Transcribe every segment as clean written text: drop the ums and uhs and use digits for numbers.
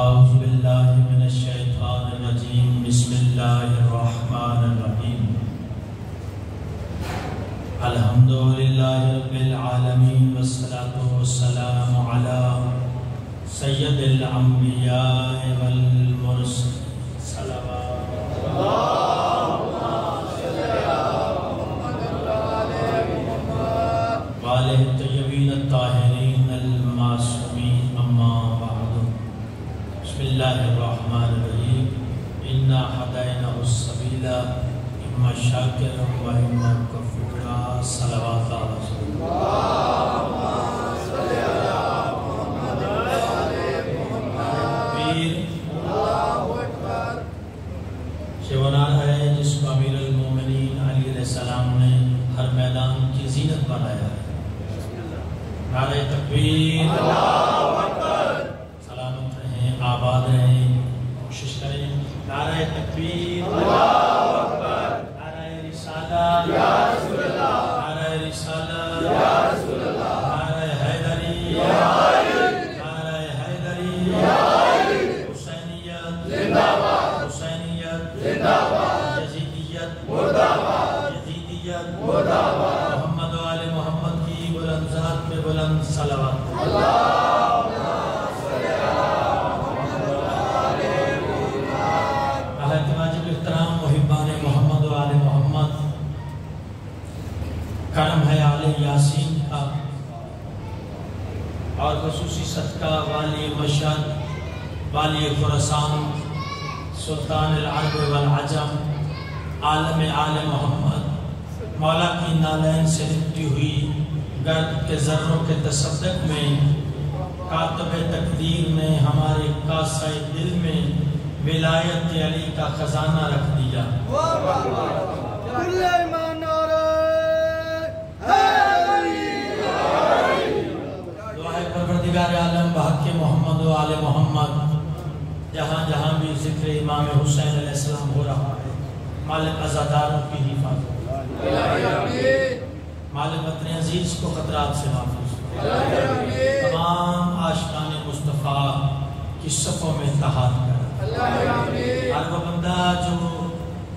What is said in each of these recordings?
اعوذ باللہ من الشیطان الرجیم بسم اللہ الرحمن الرحیم الحمدللہ رب العالمین والصلاة والسلام علی سید الانبیاء والمرسلین صلوات والہ الطیبین الطاہرین المعصومین اما بعد بسم اللہ الرحمن الرحیم انا ہدیناہ السبیل اما شاکرا و اما کفورا صلوات رسول شیونان ہے جس کو امیر المومنین علیہ السلام نے ہر میدان کی زینت بنایا ہے۔ نعرہ تکبیر، سلامت رہیں، آباد رہیں، کوشش کریں۔ نعرہ تکبیر، نعرہ رسالہ، نعرہ رسالہ، نعرہ حیدری، نعرہ حیدری، حسینیت، حسینیت، یزیدیت، یزیدیت، محمد و آل محمد کی بلند ذات میں بلند صلوات۔ واجب احترام محبان محمد و آل محمد، کرم ہے آل یاسین کا اور خصوصی صدقہ والی مشہد، والی خراسان، سلطان العرب والعجم، عالم آل محمد، مولا کی نالین سے لپٹی ہوئی گرد کے ذروں کے تصدق میں، کاتب تقدیر میں، ہمارے کاسہ دل میں ولایت علی کا خزانہ رکھ دیا۔ دعا ہے پروردگار عالم بحق محمد و آل محمد، جہاں جہاں بھی ذکر امام حسین علیہ السلام ہو رہا ہے، مالک عزاداروں کی حفاظت، مالک وطن عزیز کو خطرات سے محفوظ، تمام عاشقان مصطفیٰ کی صفوں میں اتحاد کر۔ ہر وہ بندہ جو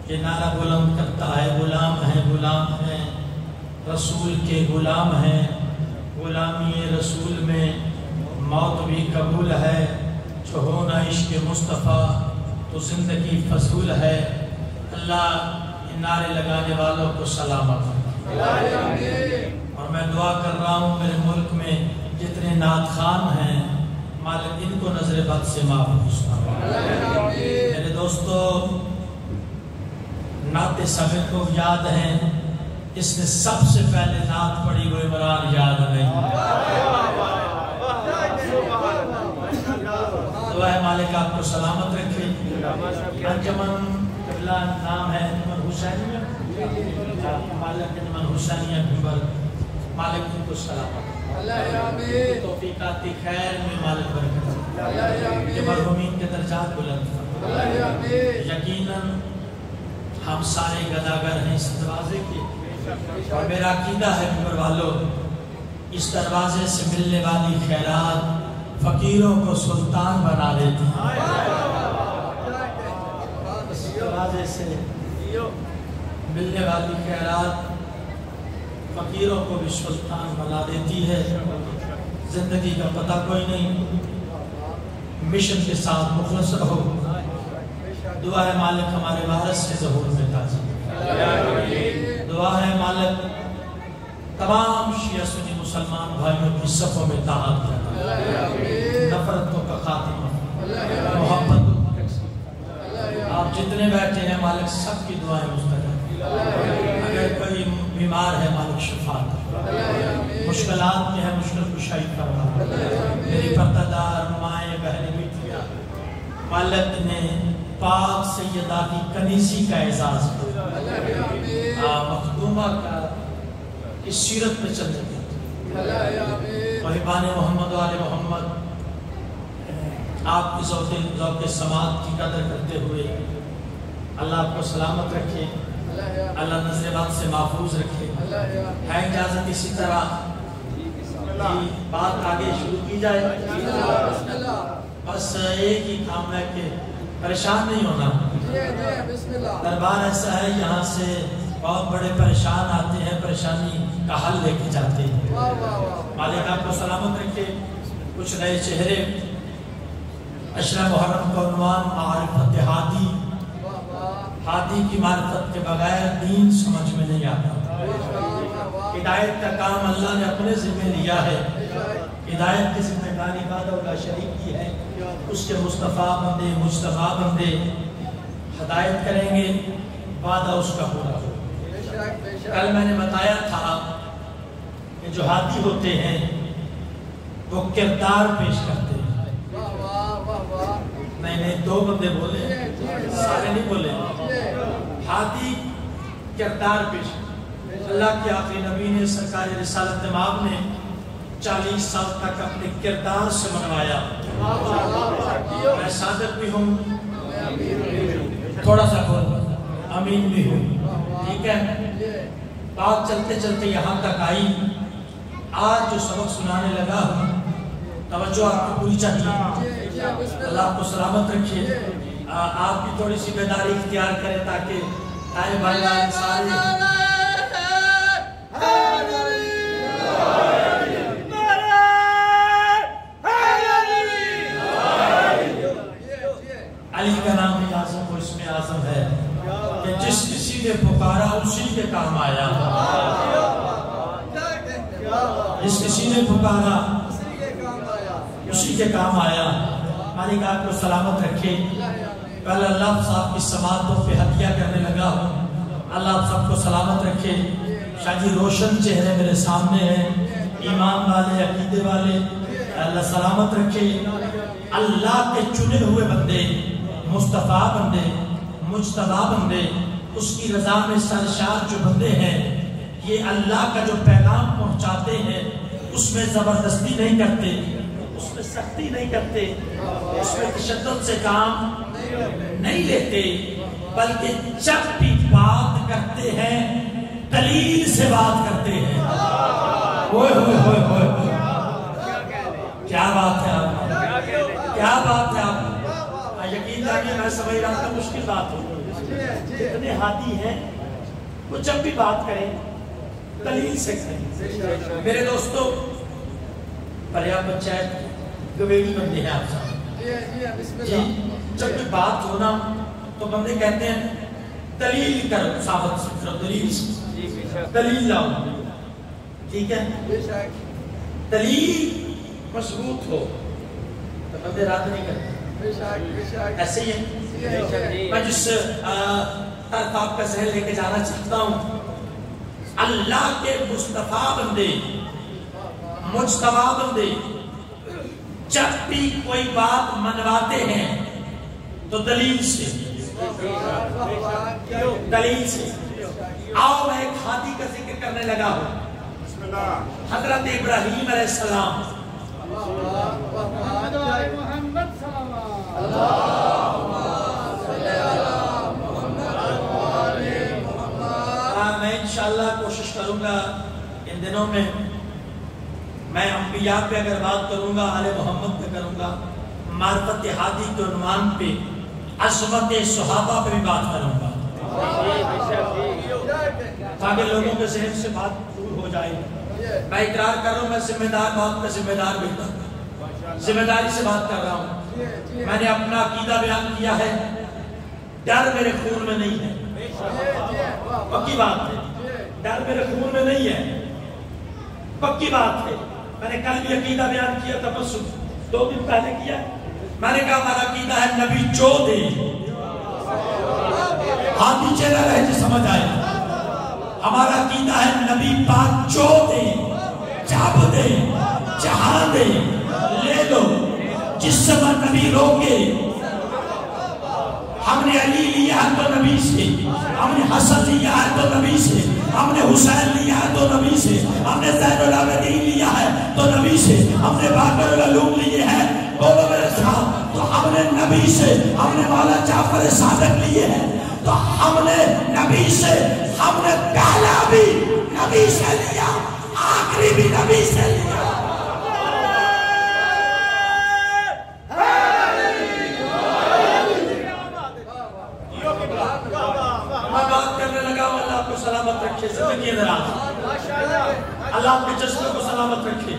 یہ نعرہ بلند کرتا ہے، غلام ہے، غلام ہے، رسول کے غلام ہے، غلامی رسول میں موت بھی قبول ہے، جو ہونا عشق مصطفیٰ تو زندگی فضول ہے۔ اللہ ان نعرے لگانے والوں کو سلامت ہے۔ اور میں دعا کر رہا ہوں میرے ملک میں جتنے نعت خوان ہیں، مالک ان کو نظر بد سے محفوظ فرما۔ میرے دوستو، نعت سبق کو یاد ہیں، اس نے سب سے پہلے نعت پڑھی وہ عمران یاد نہیں۔ دعا ہے مالک آپ کو سلامت رکھے۔ انجمن قبلہ نام ہے انجمن حسینیہ، مالک انجمن حسینیہ بھیبر، مالک ان کو سلامت، توفیقات خیر میں مالک برکت، کہ مرحومین کے درجات بلند۔ یقیناً ہم سارے گداگر ہیں اس دروازے کے، اور میرا عقیدہ ہے بھیبر والوں، اس دروازے سے ملنے والی خیرات فقیروں کو سلطان بنا دیتی ہے۔ اس دروازے سے ملنے والی خیرات فقیروں کو بھی سلطان بنا دیتی ہے۔ زندگی کا پتہ کوئی نہیں، مشن کے ساتھ مخلص رہو۔ دعا ہے مالک ہمارے وارث سے ظہور میں تاجی، دعا ہے مالک تمام شیعہ سنی مسلمان بھائیوں کی صفوں میں اتحاد کرنا، نفرتوں کا خاتمہ، محبت۔ آپ جتنے بیٹھے ہیں مالک سب کی دعائیں مستجاب، اگر کوئی بیمار ہے مالک شفا دے، مشکلات میں ہے مشکل کشائی فرما۔ میری پردہ مائیں بہنیں بیٹیاں، مالک نے پاک سیدہ کی کنیزی کا اعزاز کیا، مخدومہ کا اس سیرت پہ چل جائے۔ محبان محمد و آل محمد، آپ کی ذوق سماعت کی قدر کرتے ہوئے اللہ آپ کو سلامت رکھے، اللہ نظر بد سے محفوظ رکھے۔ ہے اجازت اسی طرح بات آگے شروع کی جائے؟ بس ایک ہی کام ہے کہ پریشان نہیں ہونا. دربار ایسا ہے یہاں سے بہت بڑے پریشان آتے ہیں, پریشانی کا حل لے کے جاتے ہیں. مالک آپ کو سلامت رکھے. کچھ نئے چہرے. عشرہ محرم کا عنوان معرفت ہادی. ہادی کی معرفت کے بغیر دین سمجھ میں نہیں آتا. ہدایت کا کام اللہ نے اپنے ذمہ لیا ہے. ہدایت کی ذمہ داری وحدہ لا شریک کی ہے. اس کے مصطفیٰ بندے, مجتبی بندے ہدایت کریں گے, وعدہ اس کا پورا ہو. کل میں نے بتایا تھا کہ جو ہادی ہوتے ہیں وہ کردار پیش کرتے ہیں. نہیں, دو بندے بولے, سارے نہیں بولے. ہادی کردار پیش. اللہ کے آخری نبی نے سرکار رسالت امام نے 40 سال تک اپنے کردار سے منوایا. میں صادق بھی ہوں, تھوڑا سا بول, امین بھی ہوں. ٹھیک ہے, بات چلتے چلتے یہاں تک آئی. آج جو سبق سنانے لگا ہوں توجہ آپ کو پوری چاہیے. اللہ آپ کو سلامت رکھے. آپ بھی تھوڑی سی بیداری اختیار کریں تاکہ ٹائم بھائی سارے علی کا نام ہی اعظم کو اس میں اعظم ہے کہ جس کسی نے پکارا اسی کے کام آیا. جس کسی نے پکارا اسی کے کام آیا. مالک آپ کو سلامت رکھے. پہلے اللہ صاحب کی سماعتوں پہ ہدیہ کرنے لگا ہوں. اللہ آپ سب کو سلامت رکھے. شاہ جی روشن چہرے میرے سامنے ہیں, ایمان والے, عقیدے والے. اللہ سلامت رکھے. اللہ کے چنے ہوئے بندے, مصطفیٰ بندے, مجتبی بندے, اس کی رضا میں سرشار جو بندے ہیں, یہ اللہ کا جو پیغام پہنچاتے ہیں اس میں زبردستی نہیں کرتے, اس میں سختی نہیں کرتے, اس میں تشدد سے کام نہیں لیتے, بلکہ جب بھی بات کرتے ہیں دلیل سے بات کرتے ہیں. ہوئے ہوئے ہوئے ہوئے, کیا بات ہے آپ, کیا بات ہے آپ. یقین جانیے میں سمجھ رہا تھا مشکل بات ہو. اتنے ہادی ہیں وہ جب بھی بات کریں دلیل سے کریں. میرے دوستو, پریاب پنچایت گویڑی بندے ہیں آپ صاحب جی. جب بھی بات ہونا تو بندے کہتے ہیں دلیل کرو, ثابت سے کرو, دلیل سے, دلیل لاؤ. ٹھیک ہے, دلیل مضبوط ہو تو بندے رات نہیں کرتے. ایسے ہی ہے. میں جس طرف آپ کا ذہن لے کے جانا چاہتا ہوں, اللہ کے مصطفیٰ بندے, مجتبی بندے جب بھی کوئی بات منواتے ہیں تو دلیل سے, دلیل سے. آؤ میں ایک ہادی کا ذکر کرنے لگا ہوں. حضرت ابراہیم علیہ السلام. میں انشاءاللہ کوشش کروں گا ان دنوں میں میں انبیاء پہ اگر بات کروں گا, آل محمد پہ کروں گا, معرفت ہادی کے عنوان پہ, عظمت صحابہ پہ بھی بات کروں گا تاکہ لوگوں کے ذہن سے بات دور ہو جائے. میں اقرار کر رہا ہوں, میں ذمہ دار بات کا ذمہ دار بیٹا, ذمہ داری سے بات کر رہا ہوں. میں نے اپنا عقیدہ بیان کیا ہے, ڈر میرے خون میں نہیں ہے. پکی بات ہے, ڈر میرے خون میں نہیں ہے, پکی بات ہے. میں نے کل بھی عقیدہ بیان کیا تھا, بس 2 دن پہلے کیا. میں نے کہا ہمارا عقیدہ ہے نبی جو دے, ہاتھی چہرہ رہے جو سمجھ آئے. ہمارا عقیدہ ہے نبی پاک جو دے, جب دے, جہاں دے, لے لو. جس سمجھ نبی روکے, ہم نے علی لیا ہے تو نبی سے, ہم نے حسن لیا ہے تو نبی سے, ہم نے حسین لیا ہے تو نبی سے, ہم نے زین العابدین لیا ہے تو نبی سے, ہم نے باقر العلوم لیے ہیں, بولو میرے ساتھ, تو ہم نے نبی سے, ہم نے مولا جعفر صادق لیے ہیں تو ہم نے نبی سے, ہم نے پہلا بھی نبی سے لیا, آخری بھی نبی سے لیا. زندگی دراز، اللہ آپ کے جذبے کو سلامت رکھے۔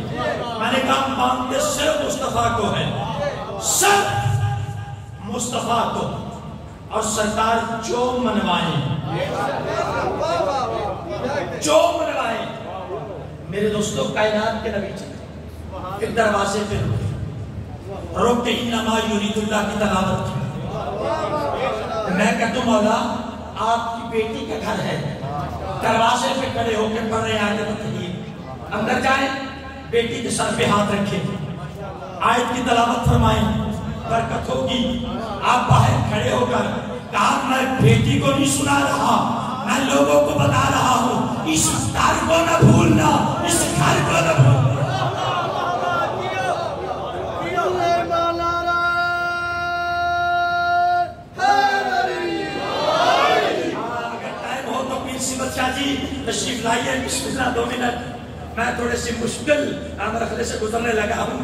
میں نے کام مانگتے صرف مصطفیٰ کو ہے، صرف مصطفیٰ کو، اور سرکار جو منوائیں جو منوائیں۔ میرے دوستوں کائنات کے نبی چلے پھر دروازے پہ روک کے انما یرید اللہ کی تلاوت کی۔ میں کہتا ہوں مولا آپ کی بیٹی کا گھر ہے، دروازے پہ کھڑے ہو کے پڑھ رہے ہیں آیت التحریم، اندر جائیں بیٹی کے سر پہ ہاتھ رکھیں، آیت کی تلاوت فرمائیں، برکت ہوگی۔ آپ باہر کھڑے ہو کر کہا میں بیٹی کو نہیں سنا رہا، میں لوگوں کو بتا رہا ہوں اس گھر کو نہ بھولنا، اس گھر کو نہ بھولنا۔ اگر ٹائم ہو تو پیر سمت شاہ جی تشریف لائیے، بسم اللہ 2 منٹ۔ میں تھوڑے سی مشکل مرحلے سے گزرنے لگا ہوں۔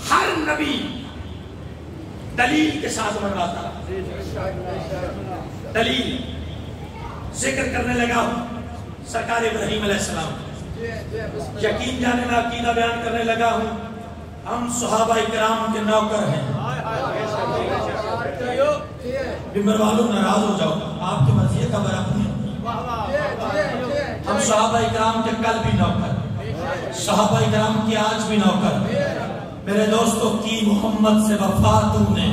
ہر نبی دلیل کے ساتھ منواتا، دلیل ذکر کرنے لگا ہوں۔ سرکار ابراہیم علیہ السلام یقین جانے میں عقیدہ بیان کرنے لگا ہوں۔ ہم صحابہ کرام کے نوکر ہیں، بمبر والوں ناراض ہو جاؤ، آپ کی مرضی ہے خبر اپنی۔ ہم صحابہ کرام کے کل بھی نوکر، صحابہ کرام کی آج بھی نوکر۔ میرے دوستوں کی محمد سے وفا تو نے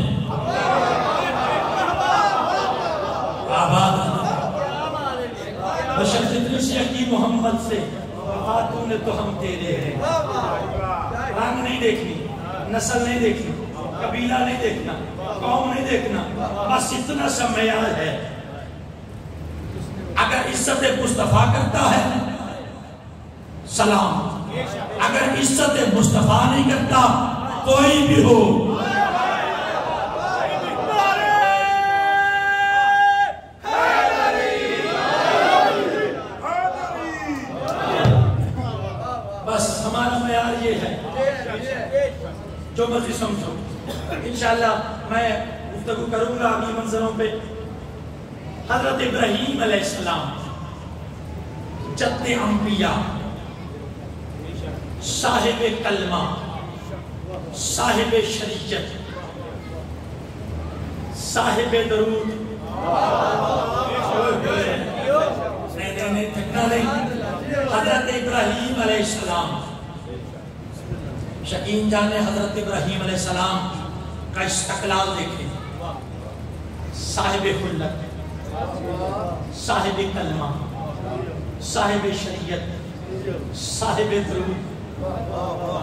آباد، بشر جتنی سے کی محمد سے وفا تو نے تو ہم تیرے ہیں۔ رنگ نہیں دیکھنی، نسل نہیں دیکھنی، قبیلہ نہیں دیکھنا، قوم نہیں دیکھنا، بس اتنا سا معیار ہے۔ اگر عزت مصطفیٰ کرتا ہے سلام، اگر عزت مصطفیٰ نہیں کرتا کوئی بھی ہو۔ بس ہمارا معیار یہ ہے، جو مرضی سمجھو۔ انشاءاللہ میں گفتگو کروں گا اگلی منظروں پہ۔ حضرت ابراہیم علیہ السلام جد انبیاء، صاحب کلمہ، صاحب شریعت، صاحب درود، نہیں تھکنا نہیں۔ حضرت ابراہیم علیہ السلام، شکین جانے حضرت ابراہیم علیہ السلام کا استقلال دیکھیں۔ صاحب خلت، صاحب کلمہ، صاحب شریعت، صاحب درود۔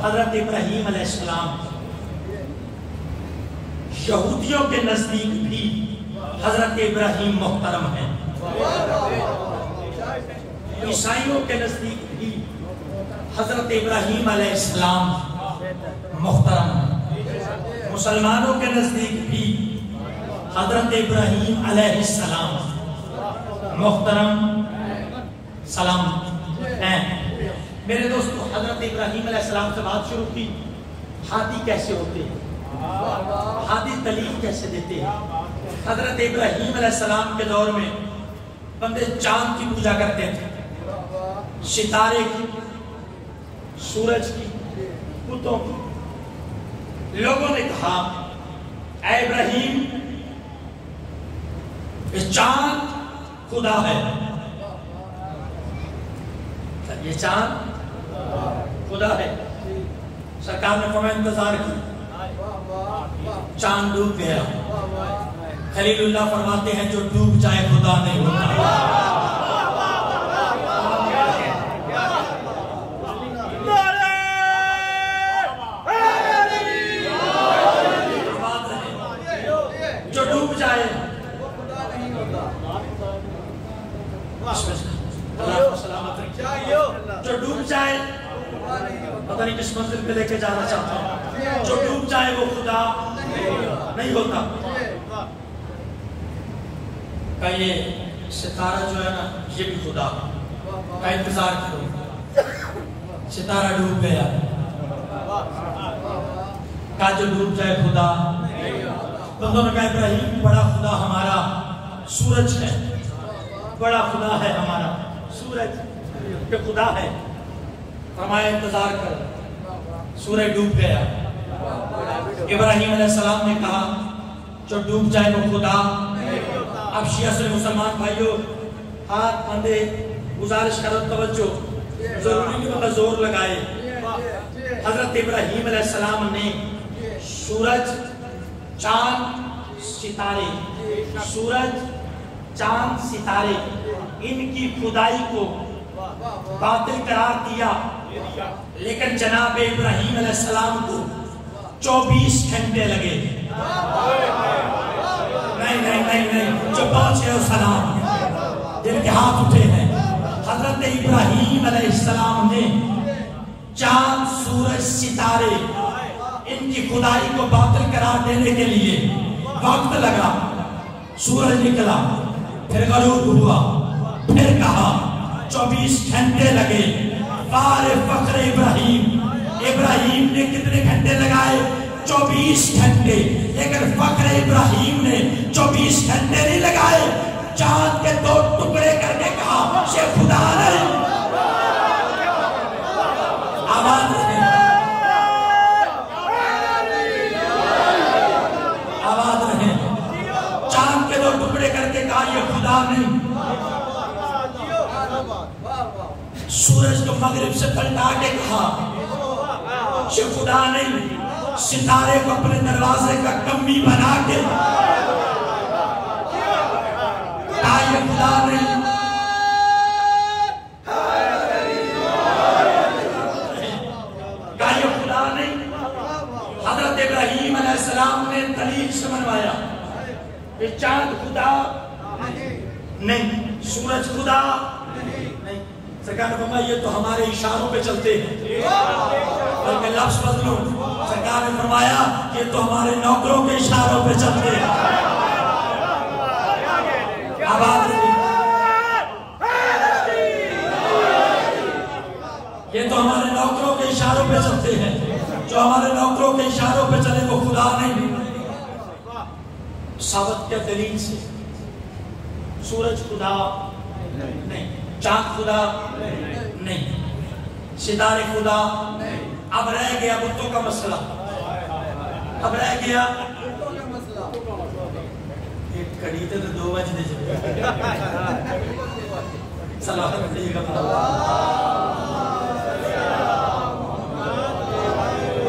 حضرت ابراہیم علیہ السلام یہودیوں کے نزدیک بھی حضرت ابراہیم محترم ہیں، عیسائیوں کے نزدیک بھی حضرت ابراہیم علیہ السلام محترم ہیں، مسلمانوں کے نزدیک بھی حضرت ابراہیم علیہ السلام محترم سلام ہیں۔ میرے دوستو حضرت ابراہیم علیہ السلام سے بات شروع کی، ہادی کیسے ہوتے ہیں، ہادی دلیل کیسے دیتے ہیں۔ حضرت ابراہیم علیہ السلام کے دور میں بندے چاند کی پوجا کرتے تھے، ستارے کی، سورج کی، بتوں کی۔ لوگوں نے کہا اے ابراہیم یہ چاند خدا ہے، یہ چاند خدا ہے۔ سرکار نے فرمایا انتظار کی، چاند ڈوب گیا۔ خلیل اللہ فرماتے ہیں جو ڈوب جائے خدا نہیں ہوتا۔ جو ڈوب جائے جو ڈوب جائے پتہ نہیں کس منزل پہ لے کے جانا چاہتا ہوں، جو ڈوب جائے وہ خدا نہیں ہوتا۔ کہ یہ ستارہ جو ہے نا یہ بھی خدا کا انتظار کرو، ستارہ ڈوب گیا، کہا جو ڈوب جائے خدا۔ بندوں نے کہا ابراہیم بڑا خدا ہمارا سورج ہے، بڑا خدا ہے ہمارا سورج کہ خدا ہے، فرمایا انتظار کر، سورج ڈوب گیا۔ ابراہیم علیہ السلام نے کہا جو ڈوب جائے وہ خدا۔ اب شیعہ سے مسلمان بھائیوں ہاتھ باندھے، گزارش کرو توجہ، ضروری نہیں ہوتا زور لگائے۔ حضرت ابراہیم علیہ السلام نے سورج، چاند، ستارے، سورج، چاند، ستارے، ان کی خدائی کو باطل قرار دیا، لیکن جناب ابراہیم علیہ السلام کو 24 گھنٹے لگے۔ نہیں جو پہنچے ہو سلام، جن کے ہاتھ اٹھے ہیں، حضرت ابراہیم علیہ السلام نے چاند، سورج، ستارے، ان کی خدائی کو باطل قرار دینے کے لیے وقت لگا۔ سورج نکلا، پھر غروب ہوا، پھر کہا 24 گھنٹے لگے۔ فار فخر ابراہیم، ابراہیم نے کتنے گھنٹے لگائے؟ 24 گھنٹے۔ لیکن فخر ابراہیم نے 24 گھنٹے نہیں لگائے، چاند کے 2 ٹکڑے کر کے کہا یہ خدا نہیں۔ آواز رہے، آواز رہے، چاند کے 2 ٹکڑے کر کے کہا یہ خدا نہیں۔ سورج کو مغرب سے پلٹا کے کہا یہ خدا نہیں۔ ستارے کو اپنے دروازے کا کمی بنا کے کہا یہ خدا نہیں۔ کہا یہ خدا نہیں۔ حضرت ابراہیم علیہ السلام نے دلیل سے منوایا کہ چاند خدا نہیں، سورج خدا نہیں۔ سرکار نے فرمایا یہ تو ہمارے اشاروں پہ چلتے ہیں، بلکہ لفظ بدلو، سرکار نے فرمایا یہ تو ہمارے نوکروں کے اشاروں پہ چلتے ہیں۔ آواز یہ تو ہمارے نوکروں کے اشاروں پہ چلتے ہیں، جو ہمارے نوکروں کے اشاروں پہ چلے وہ خدا نہیں۔ ثابت کیا دلیل سے؟ سورج خدا نہیں، چاند خدا نہیں، ستارے خدا۔ اب رہ گیا بتوں کا مسئلہ، اب رہ گیا ایک کڑی تے 2 بج دے جائے صلوات علیہ وسلم۔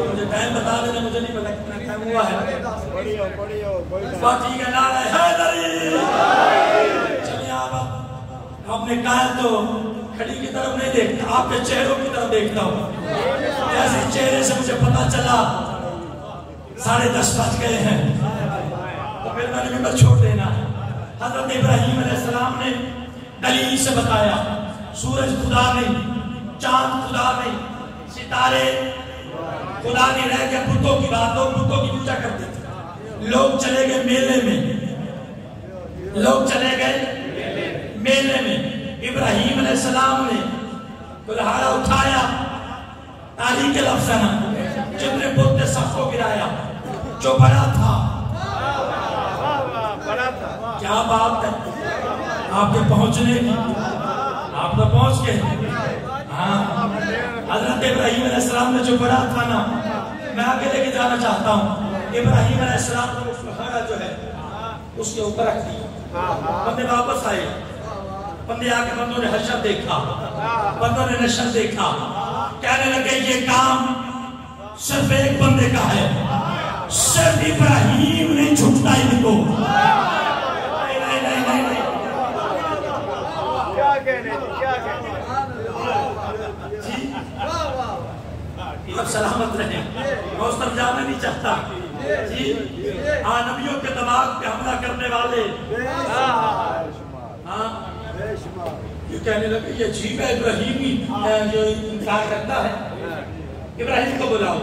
مجھے ٹائم بتا دینا، مجھے نہیں پتا کتنا ٹائم ہوا ہے۔ بات ٹھیک ہے، نعرہ حیدری۔ چلیں آپ نے کہا تو کھڑی کی طرف نہیں دیکھتا، آپ کے چہروں کی طرف دیکھتا ہوں۔ ایسے چہرے سے مجھے پتا چلا 10:30 بج گئے ہیں، تو پھر میں نے ممبر چھوڑ دینا۔ حضرت ابراہیم علیہ السلام نے دلیل سے بتایا سورج خدا نہیں، چاند خدا نہیں، ستارے خدا نہیں۔ رہ گیا بتوں کی بات، لوگ بتوں کی پوجا کرتے تھے۔ لوگ چلے گئے میلے میں، لوگ چلے گئے میلے میں۔ ابراہیم علیہ السلام نے کلہاڑا اٹھایا، تالی کے لفظ ہے نا، جتنے بت تھے سب کو گرایا، جو بڑا تھا۔ کیا بات ہے آپ کے پہنچنے کی، آپ تو پہنچ گئے۔ ہاں، حضرت ابراہیم علیہ السلام نے جو بڑا تھا نا، میں آگے لے کے جانا چاہتا ہوں۔ ابراہیم علیہ السلام نے اس کلہاڑا جو ہے اس کے اوپر رکھ دیا، بندے واپس آئے، بندے آ کے بندوں نے حشر دیکھا، بندوں نے نشر دیکھا، کہنے لگے یہ کام صرف ایک بندے کا ہے، صرف ابراہیم نے جھٹلا ان کو۔ اب سلامت رہے، میں اس طرف جانا نہیں چاہتا جی۔ نبیوں کے دماغ پہ حملہ کرنے والے یہ کہنے لگے یہ عجیب ہے، ابراہیمی جو انکار کرتا ہے۔ ابراہیم کو بلاؤ،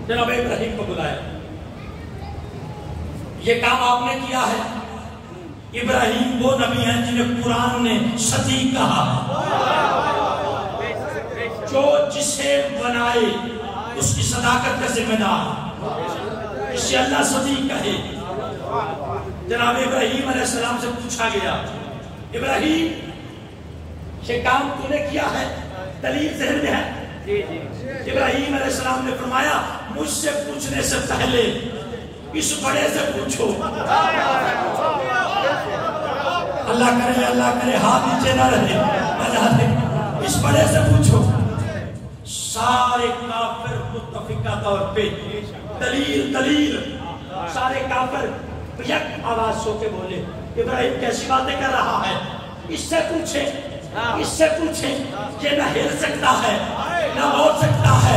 جناب ابراہیم کو بلایا۔ یہ کام آپ نے کیا ہے۔ ابراہیم وہ نبی ہیں جنہیں قرآن نے صدیق کہا، جو جسے بنائے اس کی صداقت کا ذمہ دار، اسے اللہ صدیق کہے۔ جناب ابراہیم علیہ السلام سے پوچھا گیا ابراہیم یہ کام تو نے کیا ہے، دلیل ذہن میں ہے؟ ابراہیم علیہ السلام نے فرمایا مجھ سے پوچھنے سے پہلے اس بڑے سے پوچھو۔ اللہ کرے ہاتھ نیچے نہ رہے، اس بڑے سے پوچھو۔ سارے کافر متفقہ طور پہ دلیل سارے کافر یک آواز سو کے بولے ابراہیم کیسی باتیں کر رہا ہے، اس سے پوچھیں، یہ نہ ہل سکتا ہے، نہ بول سکتا ہے،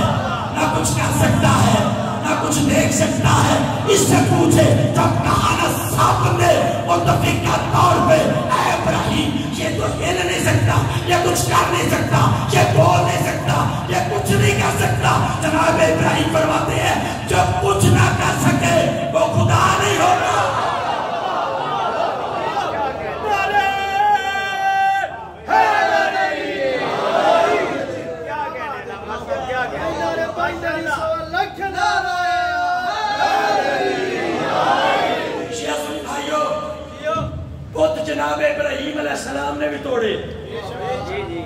نہ کچھ کر سکتا ہے، نہ کچھ دیکھ سکتا ہے، اس سے پوچھے۔ جب کہا نا صاحب نے متفقہ طور پہ اے ابراہیم یہ تو ہل نہیں سکتا، یہ کچھ کر نہیں سکتا، یہ بول نہیں سکتا، یہ کچھ نہیں کر سکتا، جناب ابراہیم فرماتے ہیں جو کچھ نہ کر سکے وہ خدا نہیں ہوگا۔ جناب ابراہیم علیہ السلام نے بھی توڑے،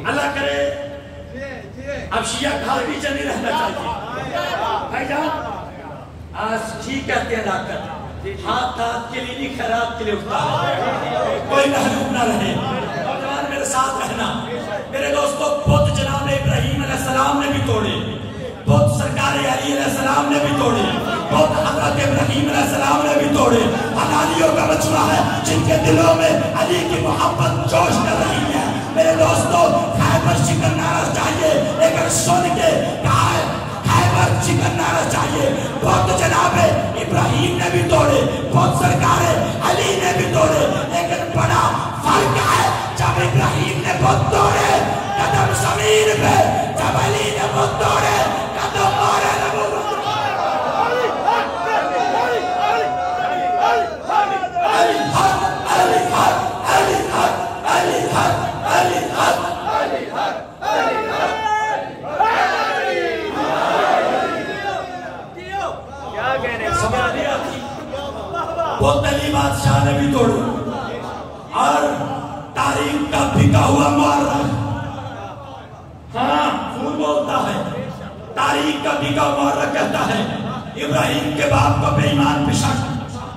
اللہ کرے اب شیعہ گھر بھی نہیں رہنا چاہیے۔ بھائی جان آج ٹھیک کہتے ہیں ڈاکٹر، ہاتھ کے لیے نہیں خیرات کے لیے اٹھتا ہے، کوئی محروم نہ رہے۔ نوجوان میرے ساتھ رہنا، میرے دوستو بت جناب ابراہیم علیہ السلام نے بھی توڑے، بت سرکار علی علیہ السلام نے بھی توڑے، بت حضرت ابراہیم علیہ السلام نے بھی توڑے۔ حلالیوں کا مجمع ہے جن کے دلوں میں علی کی محبت جوش کر رہی ہے۔ میرے دوستو خیبر چکن نعرہ چاہیے، لیکن سن کے خیبر چکن نعرہ چاہیے۔ بت جناب ابراہیم نے بھی توڑے، بت سرکار علی نے بھی توڑے، لیکن بڑا فرق ہے جب ابراہیم نے بت توڑے قدم زمین پہ، جب علی نے بت توڑے قدم مارے نبوت۔ بہت علی بادشاہ نے بھی توڑا، اور تاریخ کا بھیگا ہوا مورخ، ہاں خون بولتا ہے، تاریخ کا بھیگا ہوا مورخ کہتا ہے ابراہیم کے باپ کو بے ایمان پہ شک،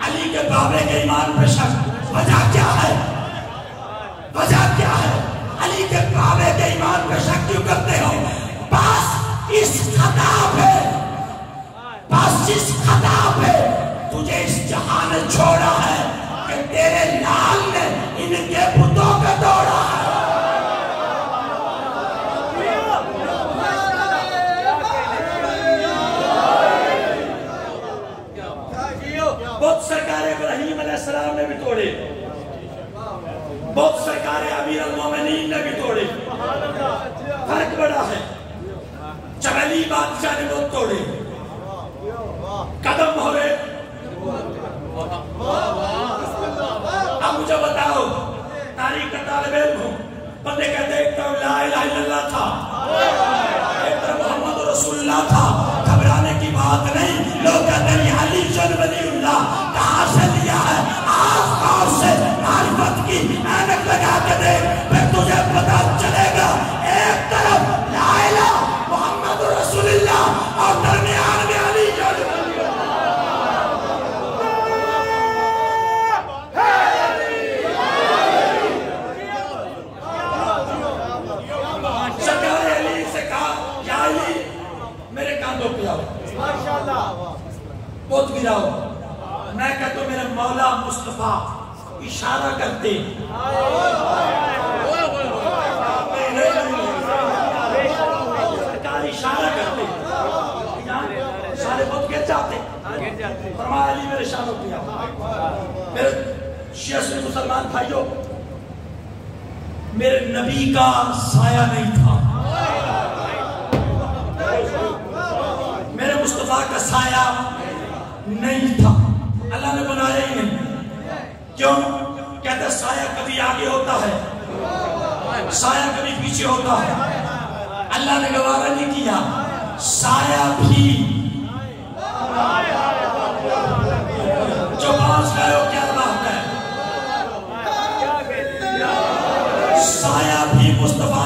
علی کے بابے کے ایمان پہ شک۔ وجہ کیا ہے؟ وجہ کیا ہے؟ علی کے بابے کے ایمان پہ شک کیوں کرتے ہو؟ بس اس خطا پہ تجھے اس جہان نے چھوڑا ہے کہ تیرے لال نے ان کے بتوں کو توڑا ہے۔ بہت سرکار ابراہیم علیہ السلام نے بھی توڑے، بہت سرکار امیر المومنین نے بھی توڑے، فرق بڑا ہے۔ جب علی بادشاہ نے بہت توڑے قدم ہوئے، اب مجھے بتاؤ تاریخ کا طالب علم ہوں، بندے کہتے ہیں ایک طرف لا الہ الا اللہ تھا، ایک طرف محمد رسول اللہ تھا، گھبرانے کی بات نہیں۔ لوگ کہتے ہیں علی جن ولی اللہ کہاں سے لیا ہے؟ آس پاس سے معرفت کی اینک لگا کے دیکھ، پھر تجھے پتا چلے گا۔ ایک طرف لا الہ محمد رسول اللہ اور درمیان میں علی جن ولی اللہ۔ سرکار علی سے کہا یا علی میرے کاندھوں پہ آؤ، بہت گراؤ۔ میں کہتا ہوں میرے مولا مصطفیٰ اشارہ کرتے، سرکار اشارہ کرتے، سارے بہت گر جاتے، فرمایا علی میرے شانوں پہ آؤ۔ میرے شیعہ سے مسلمان بھائیوں، میرے نبی کا سایہ نہیں تھا، میرے مصطفیٰ کا سایہ نہیں تھا، اللہ نے بنایا ہی نہیں۔ کیوں؟ کہتے سایہ کبھی آگے ہوتا ہے، سایہ کبھی پیچھے ہوتا ہے۔ اللہ نے گوارا نہیں کیا سایہ بھی جو پاس گئے ہو، کیا بات ہے؟ سایہ بھی مصطفیٰ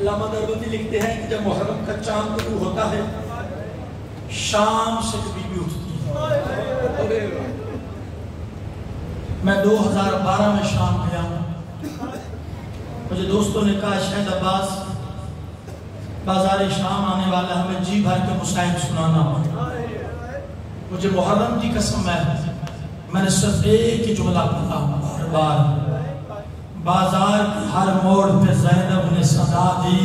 علامہ دیوبندی لکھتے ہیں کہ جب محرم کا چاند طلوع ہوتا ہے شام سے بی بی اٹھتی ہے. میں 2012 میں شام گیا ہوں. مجھے دوستوں نے کہا شہید عباس بازار شام آنے والا ہمیں جی بھر کے مصائب سنانا ہو. مجھے محرم کی قسم ہے میں نے صرف ایک ہی جملہ پڑھا بار بار. بازار کی ہر موڑ پہ زینب نے صدا دی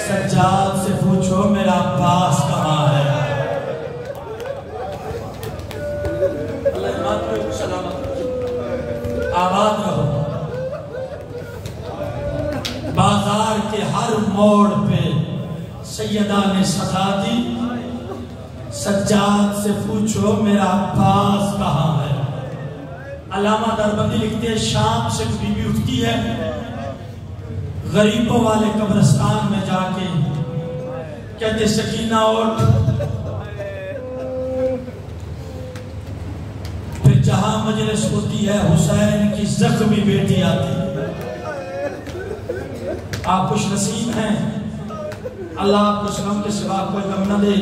سجاد سے پوچھو میرا عباس کہاں ہے. اللہ امات میں سلامت آباد رہو. بازار کے ہر موڑ پہ سیدہ نے صدا دی سجاد سے پوچھو میرا عباس کہاں ہے. علامہ دیوبندی لکھتے ہیں شام سے بی بی اٹھتی ہے غریبوں والے قبرستان میں جا کے کہتے سکینہ اٹھ. پھر جہاں مجلس ہوتی ہے حسین کی زخمی بیٹی آتی ہے. آپ خوش نصیب ہیں اللہ آپ کو اس غم کے سوا کوئی غم نہ دے.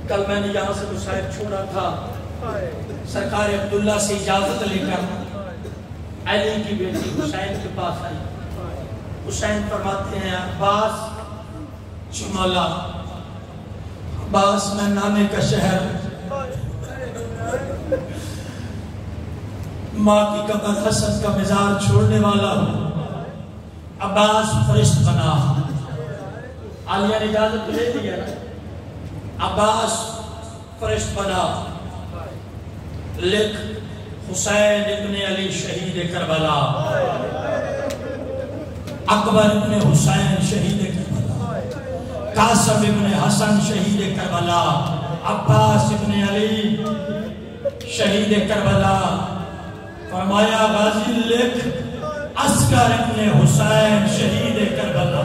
کل میں نے یہاں سے مصائب چھوڑا تھا سرکار عبداللہ سے اجازت لے کر علی کی بیٹی حسین کے پاس آئی. حسین فرماتے ہیں عباس مولا عباس میں نانے کا شہر ماں کی قبر حسن کا مزار چھوڑنے والا ہوں. عباس فرشت بنا. عالیہ نے اجازت لے دیا نا. عباس فرشت بنا. لکھ حسین ابن علی شہید کربلا اکبر ابن حسین شہید کربلا قاسم ابن حسن شہید کربلا عباس ابن علی شہید کربلا. فرمایا غازی لکھ عسکر ابن حسین شہید کربلا.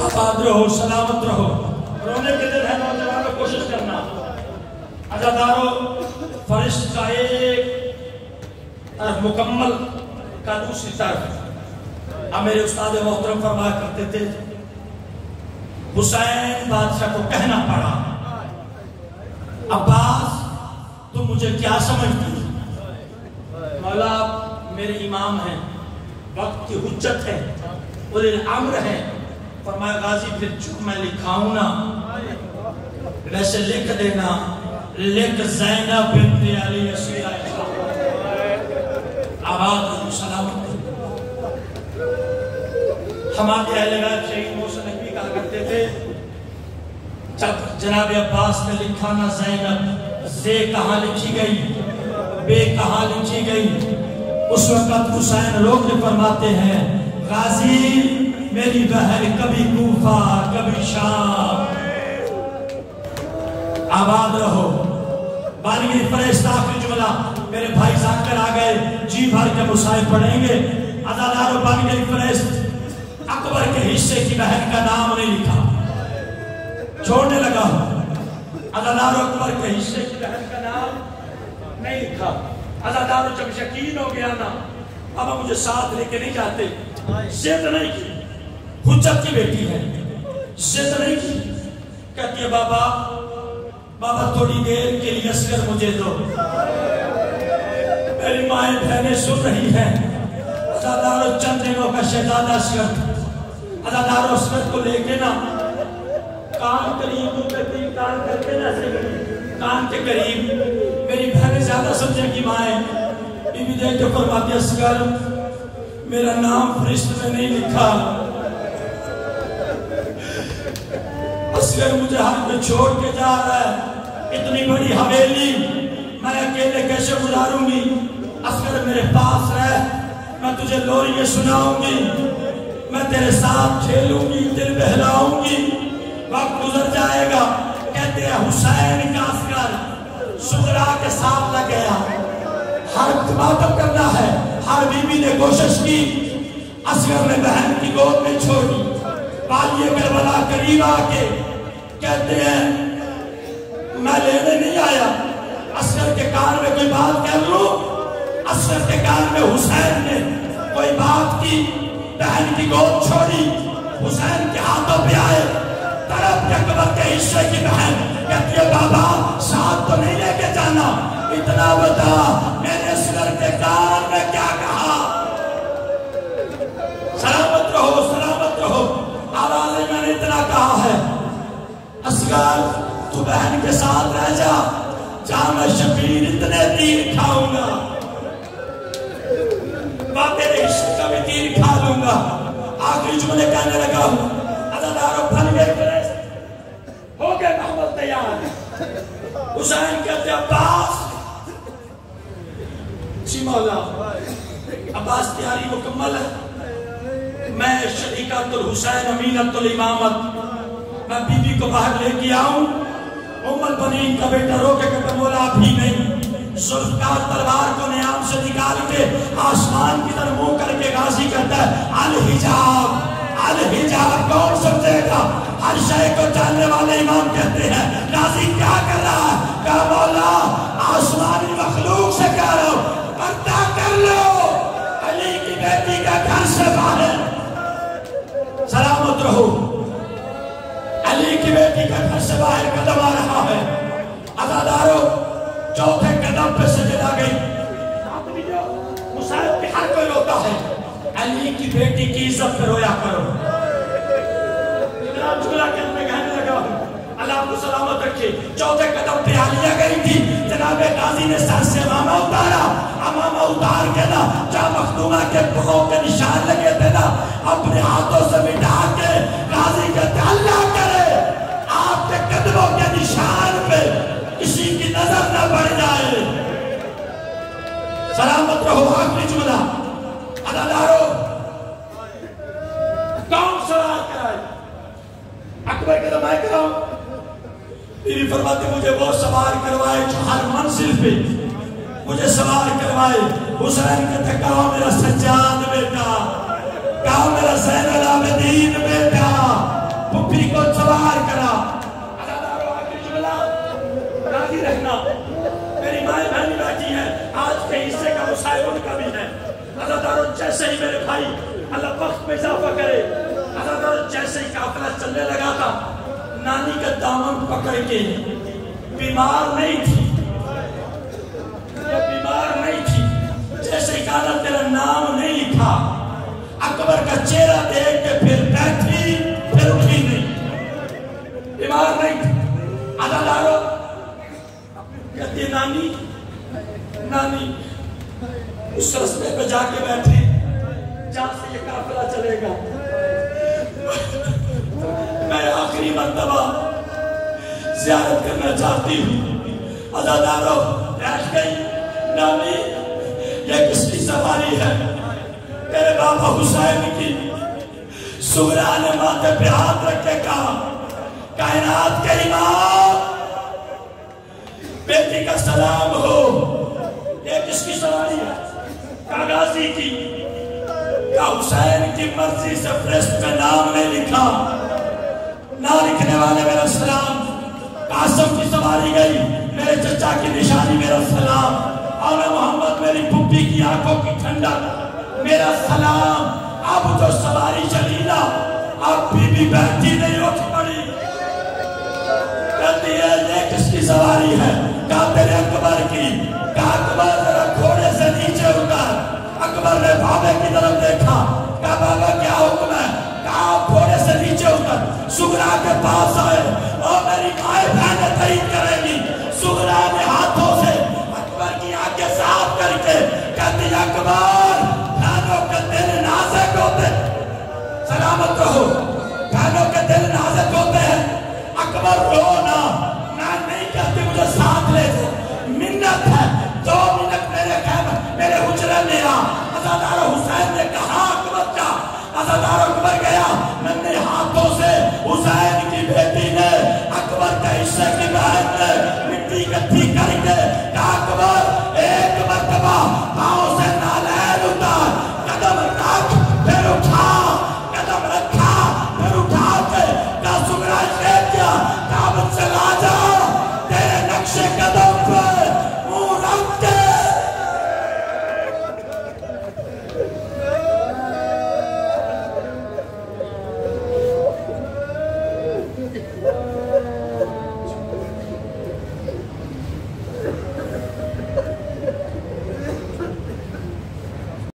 آباد رہو سلامت رہو. رونے کے دن ہے نوجوانوں کوشش کرنا. عزادارو فرشت کا ایک طرف مکمل کا دوسری طرف. اب میرے استاد محترم فرمایا کرتے تھے حسین بادشاہ کو کہنا پڑا عباس تم مجھے کیا سمجھتی. مولا آپ میرے امام ہیں وقت کی حجت ہے اولی الامر ہے. فرمایا غازی پھر چپ میں لکھاؤں نا ویسے لکھ دینا لکھ زینب بنت علی اسیرہ آباد رہو سلامت. ہمارے اہل بیت شہید موسیٰ نقوی کہا کرتے تھے جب جناب عباس نے لکھا نا زینب زے کہاں لکھی گئی بے کہاں لکھی گئی اس وقت حسین روک کے فرماتے ہیں غازی میری بہن کبھی کوفہ کبھی شام. آباد رہو. بانگی فرشت آخری جملہ میرے بھائی ذاکر آ گئے جی بھر کے مصائب پڑھیں گے. عزادارو بانگی فرشت اکبر کے حصے کی بہن کا نام نہیں لکھا چھوڑنے لگا. عزادارو اکبر کے حصے کی بہن کا نام نہیں لکھا. عزادارو جب یقین ہو گیا نا اب مجھے ساتھ لے کے نہیں جاتے. ضد نہیں کی حجت کی بیٹی ہے ضد نہیں کی. کہتی ہے بابا تھوڑی دیر کے لیے اصغر مجھے دو. میری مائیں بہنیں سن رہی ہیں. عزادارو چند دنوں کا شہزادہ اصغر. عزادارو اصغر کو لے کے نا کان قریب کان کرتے نا کان کے قریب میری بہنیں زیادہ سمجھیں کی مائیں بی بی دیکھ کے فرماتی اصغر میرا نام فرشت میں نہیں لکھا. اصغر مجھے ہاتھ میں چھوڑ کے جا رہا ہے. اتنی بڑی حویلی میں اکیلے کیسے گزاروں گی. اصغر میرے پاس رہ میں تجھے لوریاں سناؤں گی میں تیرے ساتھ کھیلوں گی دل بہلاؤں گی. وقت گزر جائے گا. کہتے ہیں حسین کا اصغر سغرا کے ساتھ لگ گیا. ہر ماتم کرنا ہے. ہر بی بی نے کوشش کی. اصغر نے بہن کی گود میں چھوڑی. والی کربلا قریب آ کے کہتے ہیں میں لینے نہیں آیا. اصغر کے کان میں کوئی بات کہہ لوں. اصغر کے کان میں حسین نے کوئی بات کی، بہن کی گود چھوڑی، حسین کے ہاتھوں پہ آئے، طرف کے اکبر کے حصے کی بہن کہتی ہے بابا ساتھ تو نہیں لے کے جانا، اتنا بتا میں نے اصغر کے کان میں کیا کہا؟ سلامت رہو سلامت رہو، آوازیں میں نے اتنا کہا ہے اصغر تو بہن کے ساتھ رہ جا، جہاں میں شبیر اتنے تیر کھاؤں گا، میں تیرے حصے کا بھی تیر کھا لوں گا۔ آخری جملے کہنے لگا عزاداروں پھل گئے کرے ہو گئے محمد تیار۔ حسین کہتے عباس جی مولا، عباس تیاری مکمل ہے، میں شریکت الحسین امینت الامامت، میں بی بی کو باہر لے کے آؤں۔ ام البنین کا بیٹا رو کے کہتا مولا بھی نہیں، ذوالفقار تلوار کو نیام سے نکال کے آسمان کی طرف منہ کر کے غازی کرتا ہے الحجاب الحجاب، کون سمجھے گا؟ ہر شے کو جاننے والے امام کہتے ہیں غازی کیا کر رہا ہے؟ کہا مولا آسمانی مخلوق سے کہہ رہا ہوں پردہ کر لو، علی کی بیٹی کا گھر سے باہر، سلامت رہو، علی کی بیٹی کا گھر سے باہر قدم آ رہا ہے۔ عزاداروں چوتھے قدم پہ سجدہ گئی، حسین پہ ہر کوئی روتا ہے، علی کی بیٹی کی عزت پہ رویا کرو۔ اتنا جملہ کہنے لگا اللہ کو سلامت رکھے۔ چوتھے قدم پہ عالیہ گئی تھی، جناب غازی نے سر سے امامہ اتارا، امامہ اتار کے نا جہاں مخدومہ کے پاؤں کے نشان لگے تھے نا اپنے ہاتھوں سے مٹا کے غازی کہتے اللہ کرے آپ کے قدموں کے نشان پہ کسی کی نظر نہ پڑ جائے۔ سلامت رہو۔ آخری جملہ عزاداروں کون سوال کرائے؟ اکبر کے میں کراؤں؟ بیوی فرماتے مجھے وہ سوال کروائے جو ہر منزل پہ مجھے سوال کروائے۔ حسین کہتے کہا میرا سجاد بیٹا، کہا میرا زین العابدین بیٹا، پھپھی کو سوال کرا۔ عزاداروں آخری جملہ راضی رہنا، میری مائیں بہنی بیٹھی ہیں، آج کے حصے کا مسائل ان کا بھی ہے۔ عزاداروں جیسے ہی میرے بھائی اللہ وقت میں اضافہ کرے، عزاداروں جیسے ہی قافلہ چلنے لگا تھا نانی کا دامن پکڑ کے، بیمار نہیں تھی، یہ بیمار نہیں تھی، جیسے ہی کہا تیرا نام نہیں لکھا، اکبر کا چہرہ دیکھ کے پھر بیٹھی پھر اٹھی نہیں، بیمار نہیں تھی۔ عزاداروں کہتی نانی نانی اس رستے پہ جا کے بیٹھے جہاں سے یہ قافلہ چلے گا، میں آخری مرتبہ زیارت کرنا چاہتی ہوں۔ عزاداروں بیٹھ گئی، نانی یہ کس کی سواری ہے؟ میرے بابا حسین کی۔ سغرا نے ماتھے پہ ہاتھ رکھ کے کہا کائنات کے امام بیٹی کا سلام ہو، یہ کس کی سواری ہے؟ غازی کی۔ کہا حسین کی مرضی سے فرشت میں نام نہیں لکھا، نہ لکھنے والے میرا سلام۔ قاسم کی سواری گئی، میرے چچا کی نشانی میرا سلام، اور محمد میری پھپھی کی آنکھوں کی ٹھنڈک میرا سلام۔ اب جو سواری چلی نا اب بھی بیٹھی نہیں اٹھ پڑی، کہتی ہے یہ کس کی سواری ہے؟ کہا تیرے اکبر کی۔ کہا اکبر ذرا گھوڑے سے نیچے اتر۔ اکبر نے بابے کی طرف دیکھا، کہا بابا کیا حکم ہے؟ کہا گھوڑے سے نیچے اتر۔ سغرا کے پاس آئے اور میری مائیں بہنیں تعریف کرے گی۔ سغرا نے ہاتھوں سے اکبر کی آنکھیں صاف کر کے کہتی اکبر بہنوں کے دل نازک ہوتے، سلامت رہو، بہنوں کے دل نازک ہوتے ہیں۔ اکبر رونا، میں نہیں کہتی مجھے